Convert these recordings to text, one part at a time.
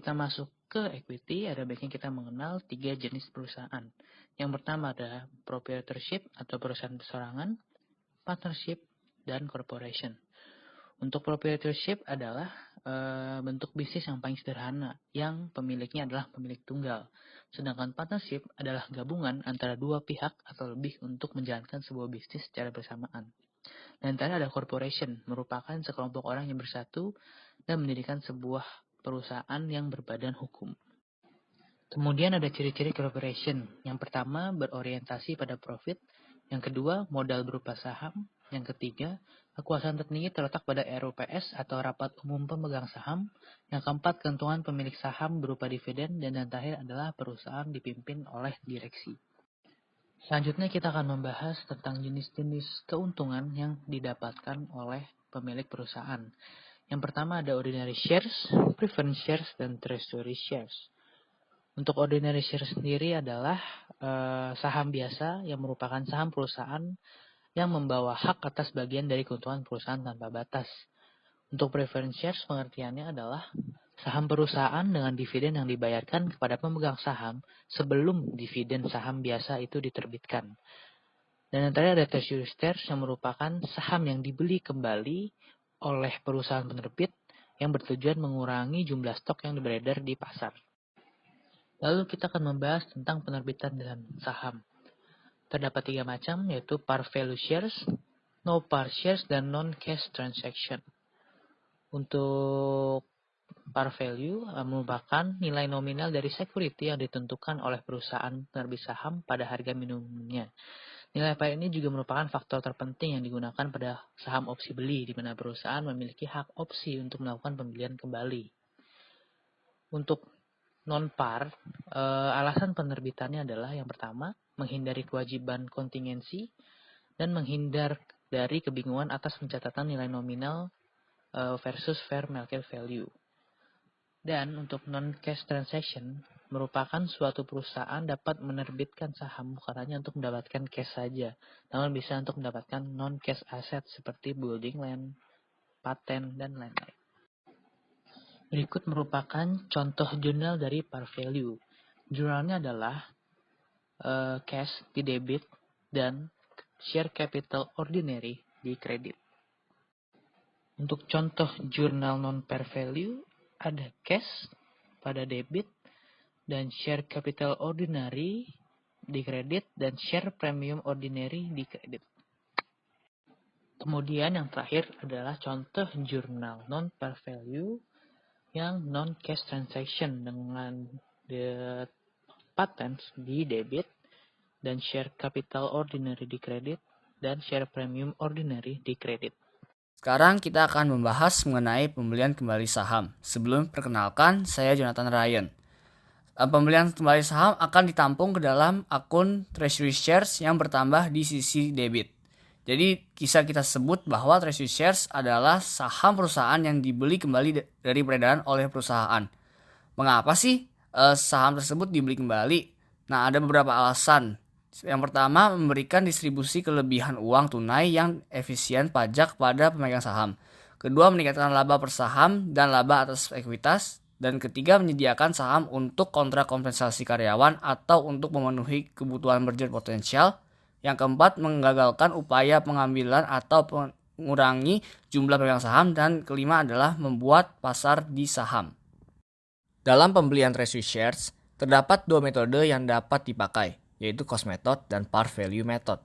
kita masuk ke equity, ada baiknya kita mengenal 3 jenis perusahaan. Yang pertama ada proprietorship atau perusahaan perseorangan, partnership, dan corporation. Untuk proprietorship adalah bentuk bisnis yang paling sederhana, yang pemiliknya adalah pemilik tunggal. Sedangkan partnership adalah gabungan antara dua pihak atau lebih untuk menjalankan sebuah bisnis secara bersamaan. Dan terakhir ada corporation, merupakan sekelompok orang yang bersatu dan mendirikan sebuah perusahaan yang berbadan hukum. Kemudian ada ciri-ciri corporation. Yang pertama, berorientasi pada profit. Yang kedua, modal berupa saham. Yang ketiga, kekuasaan tertinggi terletak pada RUPS atau Rapat Umum Pemegang Saham. Yang keempat, keuntungan pemilik saham berupa dividen. Dan yang terakhir adalah perusahaan dipimpin oleh direksi. Selanjutnya kita akan membahas tentang jenis-jenis keuntungan yang didapatkan oleh pemilik perusahaan. Yang pertama ada ordinary shares, preference shares, dan treasury shares. Untuk ordinary shares sendiri adalah saham biasa yang merupakan saham perusahaan yang membawa hak atas bagian dari keuntungan perusahaan tanpa batas. Untuk preference shares pengertiannya adalah saham perusahaan dengan dividen yang dibayarkan kepada pemegang saham sebelum dividen saham biasa itu diterbitkan. Dan yang terakhir ada treasury shares yang merupakan saham yang dibeli kembali oleh perusahaan penerbit yang bertujuan mengurangi jumlah stok yang beredar di pasar. Lalu kita akan membahas tentang penerbitan dalam saham. Terdapat 3 macam, yaitu par value shares, no par shares, dan non-cash transaction. Untuk par value merupakan nilai nominal dari security yang ditentukan oleh perusahaan penerbit saham pada harga minimumnya. Nilai par ini juga merupakan faktor terpenting yang digunakan pada saham opsi beli, di mana perusahaan memiliki hak opsi untuk melakukan pembelian kembali. Untuk non-par, alasan penerbitannya adalah yang pertama, menghindari kewajiban kontingensi dan menghindar dari kebingungan atas pencatatan nilai nominal versus fair market value. Dan untuk non-cash transaction, merupakan suatu perusahaan dapat menerbitkan saham bukan hanya untuk mendapatkan cash saja, namun bisa untuk mendapatkan non-cash aset seperti building land, paten, dan lain-lain. Berikut merupakan contoh jurnal dari par value. Jurnalnya adalah cash di debit dan share capital ordinary di kredit. Untuk contoh jurnal non-par value, ada cash pada debit dan share capital ordinary di kredit dan share premium ordinary di kredit. Kemudian yang terakhir adalah contoh jurnal non-par value yang non-cash transaction dengan the patents di debit dan share capital ordinary di kredit dan share premium ordinary di kredit. Sekarang kita akan membahas mengenai pembelian kembali saham. Sebelum perkenalkan, saya Jonathan Ryan. Pembelian kembali saham akan ditampung ke dalam akun treasury shares yang bertambah di sisi debit. Jadi bisa kita sebut bahwa treasury shares adalah saham perusahaan yang dibeli kembali dari peredaran oleh perusahaan. Mengapa sih saham tersebut dibeli kembali? Nah, ada beberapa alasan. Yang pertama, memberikan distribusi kelebihan uang tunai yang efisien pajak pada pemegang saham. Kedua, meningkatkan laba per saham dan laba atas ekuitas. Dan ketiga, menyediakan saham untuk kontrak kompensasi karyawan atau untuk memenuhi kebutuhan merger potensial. Yang keempat, menggagalkan upaya pengambilan atau mengurangi jumlah pemegang saham. Dan kelima adalah membuat pasar di saham. Dalam pembelian treasury shares, terdapat 2 metode yang dapat dipakai, yaitu cost method dan par value method.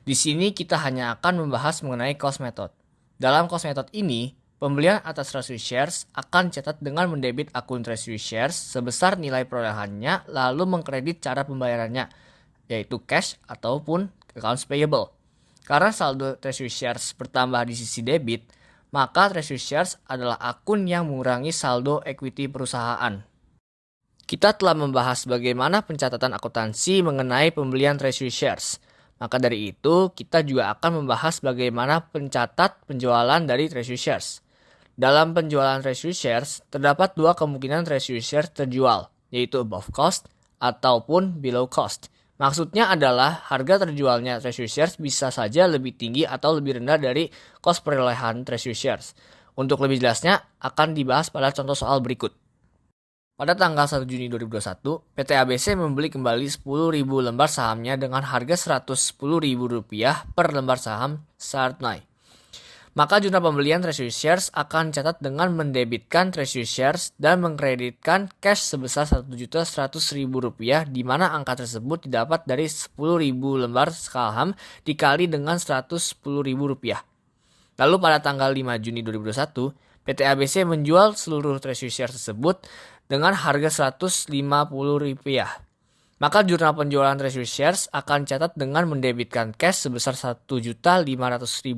Di sini kita hanya akan membahas mengenai cost method. Dalam cost method ini, pembelian atas treasury shares akan dicatat dengan mendebit akun treasury shares sebesar nilai perolehannya lalu mengkredit cara pembayarannya, yaitu cash ataupun accounts payable. Karena saldo treasury shares bertambah di sisi debit, maka treasury shares adalah akun yang mengurangi saldo equity perusahaan. Kita telah membahas bagaimana pencatatan akuntansi mengenai pembelian treasury shares. Maka dari itu, kita juga akan membahas bagaimana pencatat penjualan dari treasury shares. Dalam penjualan treasury shares, terdapat 2 kemungkinan treasury shares terjual, yaitu above cost ataupun below cost. Maksudnya adalah harga terjualnya treasury shares bisa saja lebih tinggi atau lebih rendah dari cost perolehan treasury shares. Untuk lebih jelasnya, akan dibahas pada contoh soal berikut. Pada tanggal 1 Juni 2021, PT ABC membeli kembali 10.000 lembar sahamnya dengan harga Rp110.000 per lembar saham saat tunai. Maka jumlah pembelian treasury shares akan dicatat dengan mendebitkan treasury shares dan mengkreditkan cash sebesar Rp1.100.000 di mana angka tersebut didapat dari 10.000 lembar saham dikali dengan Rp110.000. Lalu pada tanggal 5 Juni 2021, PT ABC menjual seluruh treasury shares tersebut dengan harga Rp150.000. Maka jurnal penjualan treasury shares akan dicatat dengan mendebitkan cash sebesar Rp1.500.000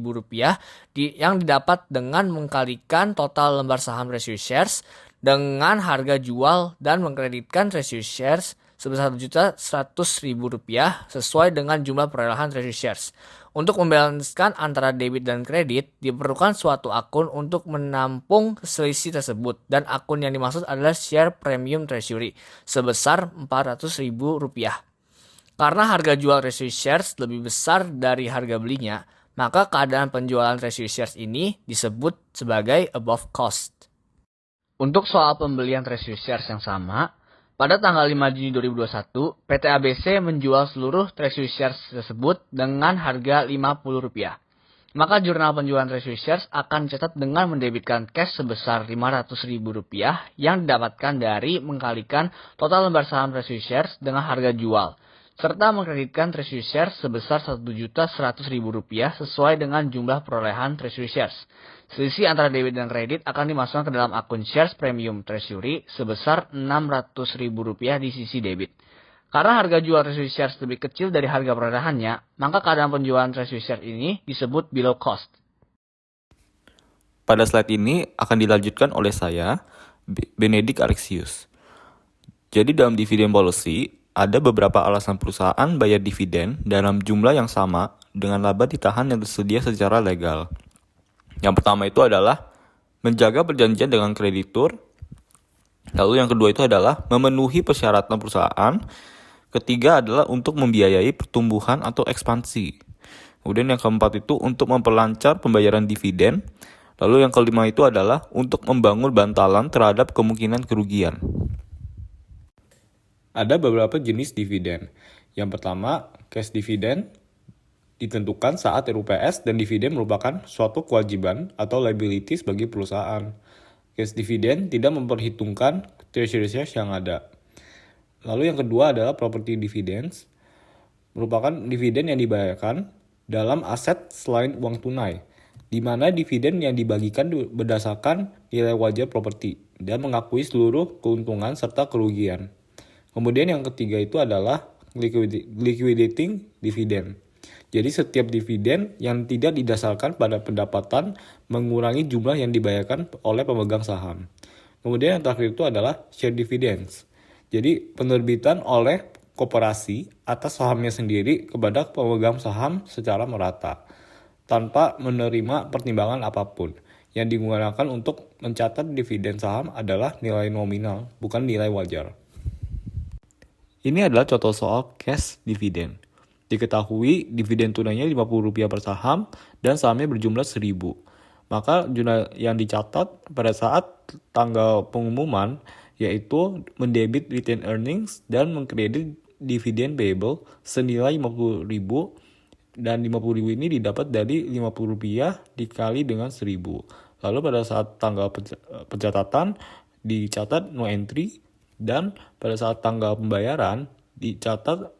yang didapat dengan mengkalikan total lembar saham treasury shares dengan harga jual dan mengkreditkan treasury shares sebesar Rp1.100.000 sesuai dengan jumlah perolehan treasury shares. Untuk membalanskan antara debit dan kredit, diperlukan suatu akun untuk menampung selisih tersebut, dan akun yang dimaksud adalah share premium treasury sebesar Rp400.000. Karena harga jual treasury shares lebih besar dari harga belinya, maka keadaan penjualan treasury shares ini disebut sebagai above cost. Untuk soal pembelian treasury shares yang sama, pada tanggal 5 Juni 2021, PT ABC menjual seluruh treasury shares tersebut dengan harga Rp50. Maka jurnal penjualan treasury shares akan dicatat dengan mendebitkan cash sebesar Rp500.000 yang didapatkan dari mengkalikan total lembar saham treasury shares dengan harga jual, serta mengkreditkan treasury shares sebesar Rp1.100.000 sesuai dengan jumlah perolehan treasury shares. Selisih antara debit dan kredit akan dimasukkan ke dalam akun shares premium treasury sebesar Rp600.000 di sisi debit. Karena harga jual treasury shares lebih kecil dari harga perolehannya, maka keadaan penjualan treasury shares ini disebut below cost. Pada slide ini akan dilanjutkan oleh saya, Benedict Alexius. Jadi dalam dividend policy, ada beberapa alasan perusahaan bayar dividen dalam jumlah yang sama dengan laba ditahan yang tersedia secara legal. Yang pertama itu adalah menjaga perjanjian dengan kreditur. Lalu yang kedua itu adalah memenuhi persyaratan perusahaan. Ketiga adalah untuk membiayai pertumbuhan atau ekspansi. Kemudian yang keempat itu untuk memperlancar pembayaran dividen. Lalu yang kelima itu adalah untuk membangun bantalan terhadap kemungkinan kerugian. Ada beberapa jenis dividen. Yang pertama, cash dividend ditentukan saat RUPS dan dividen merupakan suatu kewajiban atau liabilities bagi perusahaan. Cash dividend tidak memperhitungkan treasury shares yang ada. Lalu yang kedua adalah property dividends, merupakan dividen yang dibayarkan dalam aset selain uang tunai, di mana dividen yang dibagikan berdasarkan nilai wajar properti dan mengakui seluruh keuntungan serta kerugian. Kemudian yang ketiga itu adalah liquidating dividend. Jadi setiap dividen yang tidak didasarkan pada pendapatan mengurangi jumlah yang dibayarkan oleh pemegang saham. Kemudian yang terakhir itu adalah share dividends. Jadi penerbitan oleh koperasi atas sahamnya sendiri kepada pemegang saham secara merata, tanpa menerima pertimbangan apapun. Yang digunakan untuk mencatat dividen saham adalah nilai nominal, bukan nilai wajar. Ini adalah contoh soal cash dividend. Diketahui dividen tunainya Rp50 per saham dan sahamnya berjumlah 1.000. Maka jumlah yang dicatat pada saat tanggal pengumuman yaitu mendebit retained earnings dan mengkredit dividen payable senilai Rp50.000, dan Rp50.000 ini didapat dari Rp50 dikali dengan 1.000. Lalu pada saat tanggal pencatatan dicatat no entry, dan pada saat tanggal pembayaran dicatat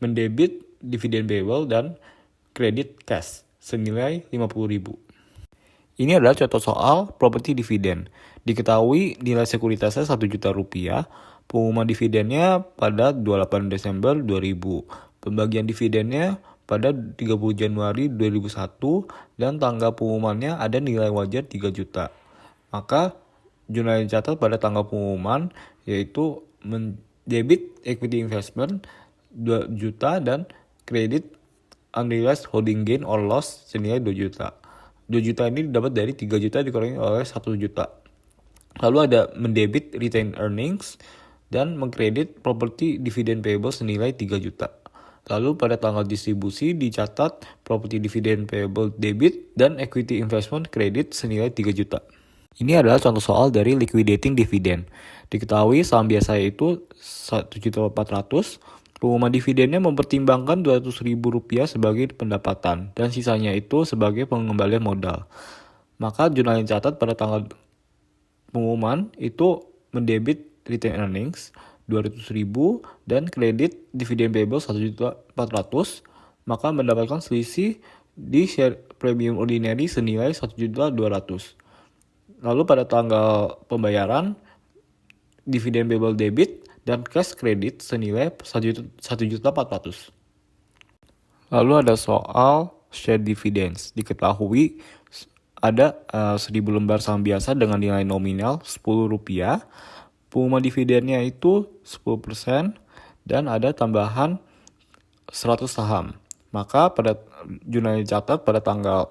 mendebit dividen payable dan kredit cash senilai Rp50.000. Ini adalah contoh soal property dividend. Diketahui nilai sekuritasnya Rp1 juta. Pengumuman dividennya pada 28 Desember 2000. Pembagian dividennya pada 30 Januari 2001 dan tanggal pengumumannya ada nilai wajar 3 juta. Maka jumlah yang dicatat pada tanggal pengumuman yaitu debit equity investment 2 juta dan kredit unrealized holding gain or loss senilai 2 juta. 2 juta ini didapat dari 3 juta dikurangi oleh 1 juta. Lalu ada mendebit retained earnings dan mengkredit property dividend payable senilai 3 juta. Lalu pada tanggal distribusi dicatat property dividend payable debit dan equity investment kredit senilai 3 juta. Ini adalah contoh soal dari liquidating dividend. Diketahui saham biasa itu 1.400.000, pengumuman dividennya mempertimbangkan Rp200.000 sebagai pendapatan, dan sisanya itu sebagai pengembalian modal. Maka jurnal yang catat pada tanggal pengumuman itu mendebit retained earnings 200.000 dan kredit dividen payable 1.400.000, maka mendapatkan selisih di share premium ordinary senilai 1.200.000. Lalu pada tanggal pembayaran, dividen payable debit dan cash credit senilai 1.400.000. Lalu ada soal share dividends. Diketahui ada 1.000 lembar saham biasa dengan nilai nominal Rp10. Pengumuman dividennya itu 10% dan ada tambahan 100 saham. Maka pada jurnal catat pada tanggal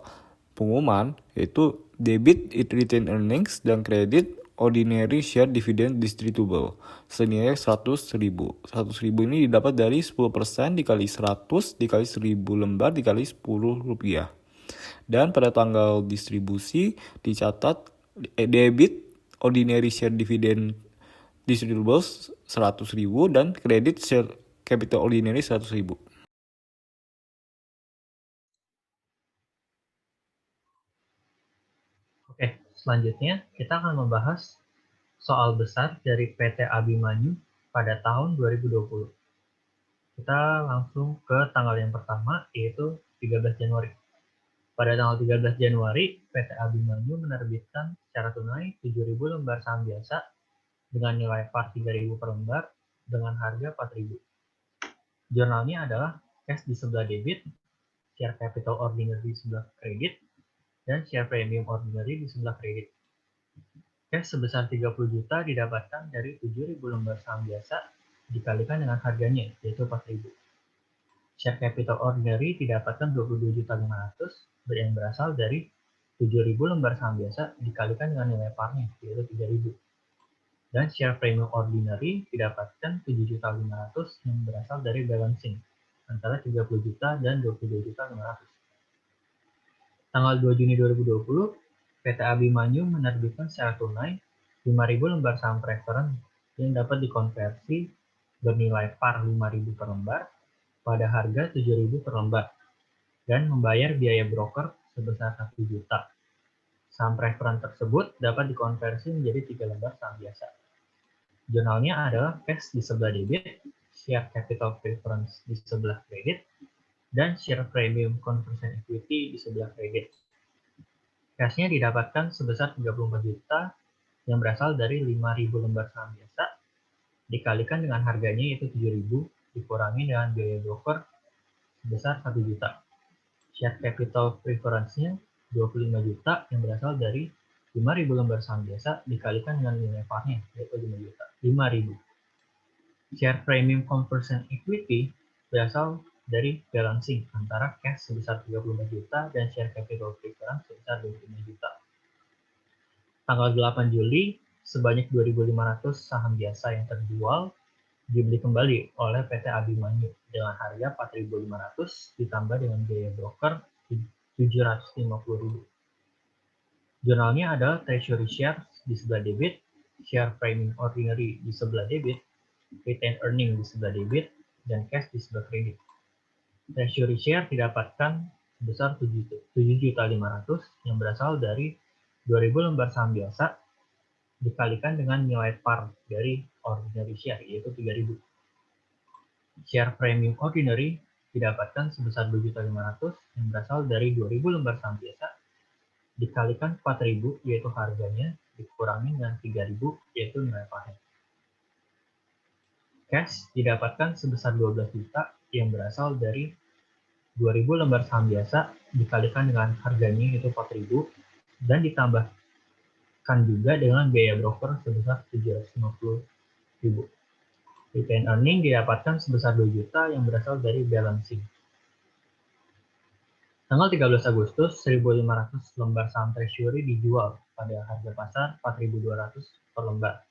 pengumuman yaitu debit retained earnings dan kredit ordinary share dividend distributable senilai 100.000. 100.000 ini didapat dari 10% dikali 100 dikali 1.000 lembar dikali Rp10. Dan pada tanggal distribusi dicatat debit ordinary share dividend distributable 100.000 dan kredit share capital ordinary 100.000. Oke, selanjutnya kita akan membahas soal besar dari PT Abimanyu pada tahun 2020. Kita langsung ke tanggal yang pertama, yaitu 13 Januari. Pada tanggal 13 Januari, PT Abimanyu menerbitkan secara tunai 7.000 lembar saham biasa dengan nilai par 3.000 per lembar dengan harga 4.000. Jurnalnya adalah cash di sebelah debit, share capital ordinary di sebelah kredit, dan share premium ordinary di sebelah kredit. Cash sebesar 30 juta didapatkan dari 7.000 lembar saham biasa dikalikan dengan harganya, yaitu 4.000. Share capital ordinary didapatkan 22.500.000 yang berasal dari 7.000 lembar saham biasa dikalikan dengan nilai parnya, yaitu 3.000. Dan share premium ordinary didapatkan 7.500.000 yang berasal dari balancing antara 30 juta dan 22.500.000. Tanggal 2 Juni 2020, PT Abimanyu menerbitkan secara tunai 5.000 lembar saham preference yang dapat dikonversi bernilai par 5.000 per lembar pada harga 7.000 per lembar dan membayar biaya broker sebesar 1 juta. Saham preference tersebut dapat dikonversi menjadi 3 lembar saham biasa. Jurnalnya adalah cash di sebelah debit, share capital preference di sebelah kredit, dan share premium conversion equity di sebelah kredit. Cashnya didapatkan sebesar 34 juta yang berasal dari 5.000 lembar saham biasa dikalikan dengan harganya yaitu 7.000 dikurangi dengan biaya broker sebesar 1 juta. Share capital preference-nya 25 juta yang berasal dari 5.000 lembar saham biasa dikalikan dengan nilai parnya yaitu 5 juta. 5.000. Share premium conversion equity berasal dari balancing antara cash sebesar 35 juta dan share capital preference sebesar 25 juta. Tanggal 8 Juli, sebanyak 2.500 saham biasa yang terjual dibeli kembali oleh PT Abimanyu dengan harga 4.500 ditambah dengan biaya broker 750.000. Jurnalnya adalah treasury share di sebelah debit, share premium ordinary di sebelah debit, retained earning di sebelah debit, dan cash di sebelah kredit. Treasury share didapatkan sebesar 7.500.000 yang berasal dari 2.000 lembar saham biasa dikalikan dengan nilai par dari ordinary share yaitu 3.000. Share premium ordinary didapatkan sebesar 2.500.000 yang berasal dari 2.000 lembar saham biasa dikalikan 4.000 yaitu harganya dikurangi dengan 3.000 yaitu nilai parnya. Cash didapatkan sebesar 12 juta yang berasal dari 2.000 lembar saham biasa dikalikan dengan harganya yaitu 4.000 dan ditambahkan juga dengan biaya broker sebesar 750.000. Retained earning didapatkan sebesar 2 juta yang berasal dari balancing. Tanggal 13 Agustus, 1.500 lembar saham treasury dijual pada harga pasar 4.200 per lembar.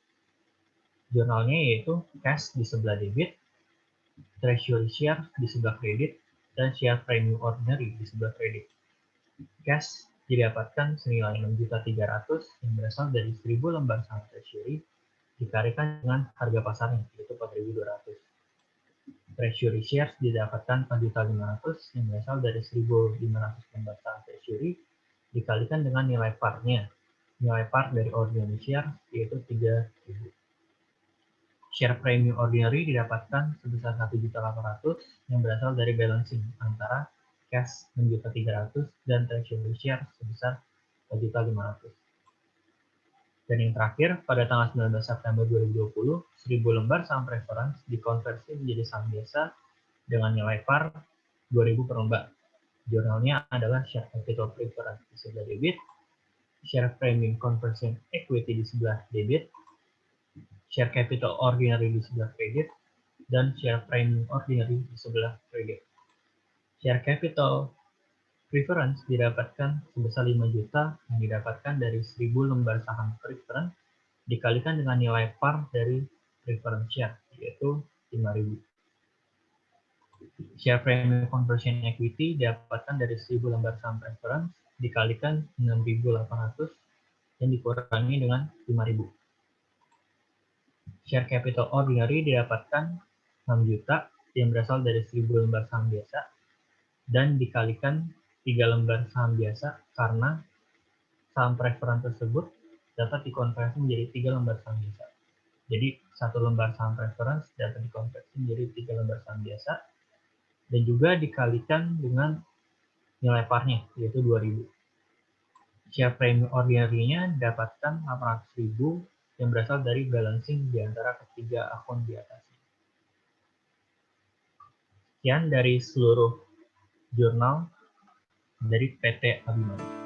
Jurnalnya yaitu cash di sebelah debit, treasury share di sebelah kredit, dan share premium ordinary di sebelah kredit. Cash didapatkan senilai 6.300.000 yang berasal dari 1.000 lembar saham treasury dikalikan dengan harga pasarnya, yaitu 4.200. Treasury shares didapatkan 4.500.000 yang berasal dari 1.500 lembar saham treasury dikalikan dengan nilai par-nya. Nilai par dari ordinary share yaitu 3.000. Share premium ordinary didapatkan sebesar 1.800.000 yang berasal dari balancing antara cash 6.300.000 dan treasury share sebesar 4.500.000. Dan yang terakhir, pada tanggal 19 September 2020, 1.000 lembar saham preference dikonversi menjadi saham biasa dengan nilai par 2.000 per lembar. Jurnalnya adalah share capital preference di sebelah debit, share premium conversion equity di sebelah debit, share capital ordinary di sebelah kredit, dan share premium ordinary di sebelah kredit. Share capital preference didapatkan sebesar 5 juta yang didapatkan dari 1.000 lembar saham preference dikalikan dengan nilai par dari preference share, yaitu 5.000. Share premium conversion equity didapatkan dari 1.000 lembar saham preference dikalikan 6.800 yang dikurangi dengan 5.000. Share capital ordinary didapatkan 6 juta yang berasal dari 1.000 lembar saham biasa dan dikalikan 3 lembar saham biasa karena saham preference tersebut dapat dikonversi menjadi 3 lembar saham biasa. Jadi 1 lembar saham preference dapat dikonversi menjadi 3 lembar saham biasa dan juga dikalikan dengan nilai par-nya yaitu 2.000. Share premium ordinary-nya dapatkan 800.000 yang berasal dari balancing di antara ketiga akun di atas. Sekian dari seluruh jurnal dari PT Abimanyu.